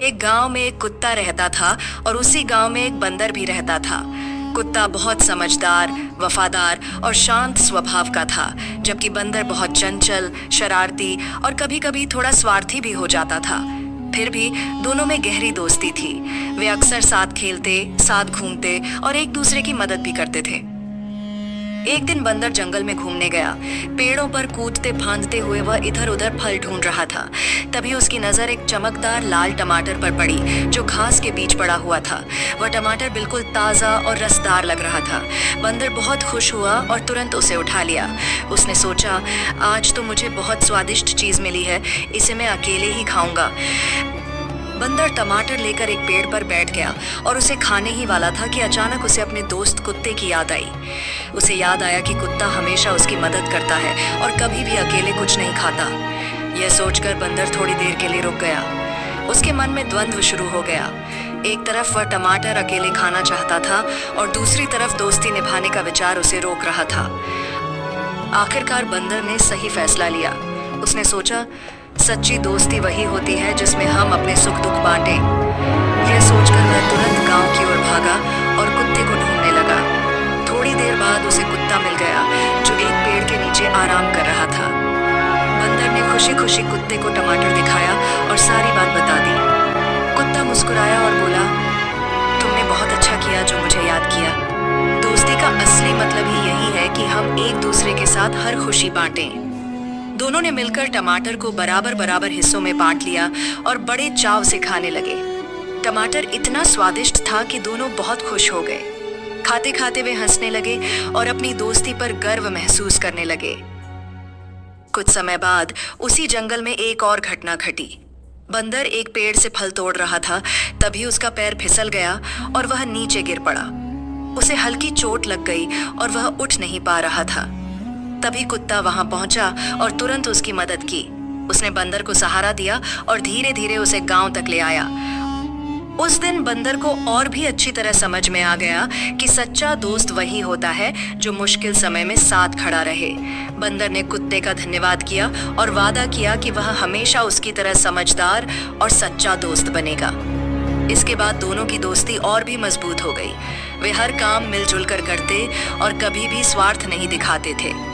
एक गांव में एक कुत्ता रहता था और उसी गांव में एक बंदर भी रहता था। कुत्ता बहुत समझदार, वफादार और शांत स्वभाव का था, जबकि बंदर बहुत चंचल, शरारती और कभी-कभी थोड़ा स्वार्थी भी हो जाता था। फिर भी दोनों में गहरी दोस्ती थी। वे अक्सर साथ खेलते, साथ घूमते और एक दूसरे की मदद भी करते थे। एक दिन बंदर जंगल में घूमने गया। पेड़ों पर कूदते फांदते हुए वह इधर उधर फल ढूंढ रहा था। तभी उसकी नजर एक चमकदार लाल टमाटर पर पड़ी जो घास के बीच पड़ा हुआ था। वह टमाटर बिल्कुल ताजा और रसदार लग रहा था। बंदर बहुत खुश हुआ और तुरंत उसे उठा लिया। उसने सोचा, आज तो मुझे बहुत स्वादिष्ट चीज मिली है, इसे मैं अकेले ही खाऊंगा। बंदर टमाटर लेकर एक पेड़ पर बैठ गया और उसे खाने ही वाला था कि अचानक उसे अपने दोस्त कुत्ते की याद आई। उसे याद आया कि कुत्ता हमेशा उसकी मदद करता है और कभी भी अकेले कुछ नहीं खाता। यह सोचकर बंदर थोड़ी देर के लिए रुक गया। उसके मन में द्वंद्व शुरू हो गया। एक तरफ वह टमाटर अकेले खाना चाहता था और दूसरी तरफ दोस्ती निभाने का विचार उसे रोक रहा था। आखिरकार बंदर ने सही फैसला लिया। उसने सोचा, सच्ची दोस्ती वही होती है जिसमें हम अपने सुख दुख बांटें। यह सोचकर वह तुरंत गांव की ओर भागा और कुत्ते को ढूंढने लगा। थोड़ी देर बाद उसे कुत्ता मिल गया जो एक पेड़ के नीचे आराम कर रहा था। बंदर ने खुशी खुशी कुत्ते को टमाटर दिखाया और सारी बात बता दी। कुत्ता मुस्कुराया और बोला, तुमने बहुत अच्छा किया जो मुझे याद किया। दोस्ती का असली मतलब ही यही है कि हम एक दूसरे के साथ हर खुशी बांटें। दोनों ने मिलकर टमाटर को बराबर बराबर हिस्सों में बांट लिया और बड़े चाव से खाने लगे। टमाटर इतना स्वादिष्ट था कि दोनों बहुत खुश हो गए। खाते खाते वे हंसने लगे और अपनी दोस्ती पर गर्व महसूस करने लगे। कुछ समय बाद उसी जंगल में एक और घटना घटी। बंदर एक पेड़ से फल तोड़ रहा था, तभी उसका पैर फिसल गया और वह नीचे गिर पड़ा। उसे हल्की चोट लग गई और वह उठ नहीं पा रहा था। तभी कुत्ता वहां पहुंचा और तुरंत उसकी मदद की। उसने बंदर को सहारा दिया और धीरे धीरे उसे गांव तक ले आया। उस दिन बंदर को और भी अच्छी तरह समझ में आ गया कि सच्चा दोस्त वही होता है जो मुश्किल समय में साथ खड़ा रहे। बंदर ने कुत्ते का धन्यवाद किया और वादा किया कि वह हमेशा उसकी तरह समझदार और सच्चा दोस्त बनेगा। इसके बाद दोनों की दोस्ती और भी मजबूत हो गई। वे हर काम मिलजुल कर करते और कभी भी स्वार्थ नहीं दिखाते थे।